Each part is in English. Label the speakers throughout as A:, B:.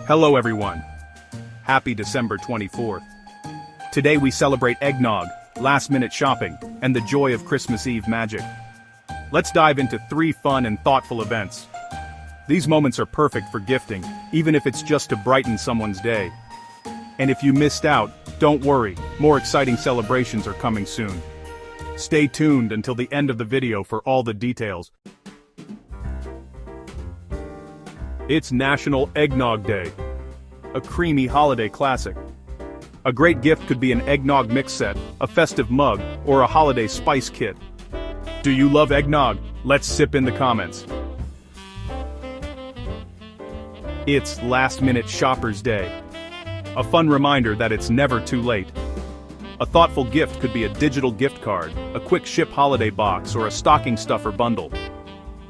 A: Hello everyone. Happy December 24th. Today we celebrate eggnog, last-minute shopping, and the joy of Christmas Eve magic. Let's dive into 3 fun and thoughtful events. These moments are perfect for gifting, even if it's just to brighten someone's day. And if you missed out, don't worry, more exciting celebrations are coming soon. Stay tuned until the end of the video for all the details. It's National Eggnog Day, a creamy holiday classic. A great gift could be an eggnog mix set, a festive mug, or a holiday spice kit. Do you love eggnog? Let's sip in the comments. It's Last-Minute Shoppers Day. A fun reminder that it's never too late. A thoughtful gift could be a digital gift card, a quick ship holiday box, or a stocking stuffer bundle.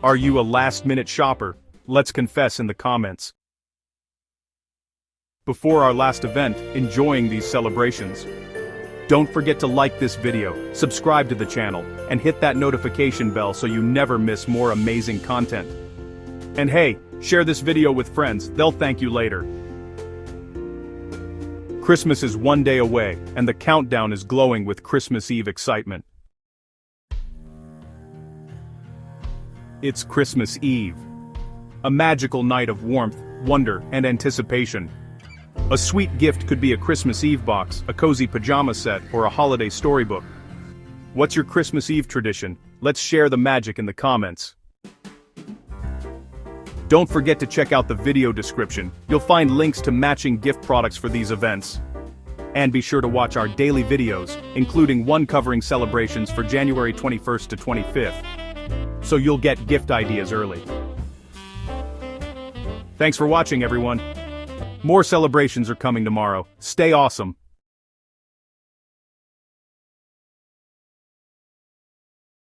A: Are you a last-minute shopper? Let's confess in the comments. Before our last event, enjoying these celebrations. Don't forget to like this video, subscribe to the channel, and hit that notification bell so you never miss more amazing content. And hey, share this video with friends, they'll thank you later. Christmas is one day away, and the countdown is glowing with Christmas Eve excitement. It's Christmas Eve. A magical night of warmth, wonder, and anticipation. A sweet gift could be a Christmas Eve box, a cozy pajama set, or a holiday storybook. What's your Christmas Eve tradition? Let's share the magic in the comments. Don't forget to check out the video description, you'll find links to matching gift products for these events. And be sure to watch our daily videos, including one covering celebrations for January 21st to 25th. So you'll get gift ideas early. Thanks for watching, everyone. More celebrations are coming tomorrow. Stay awesome.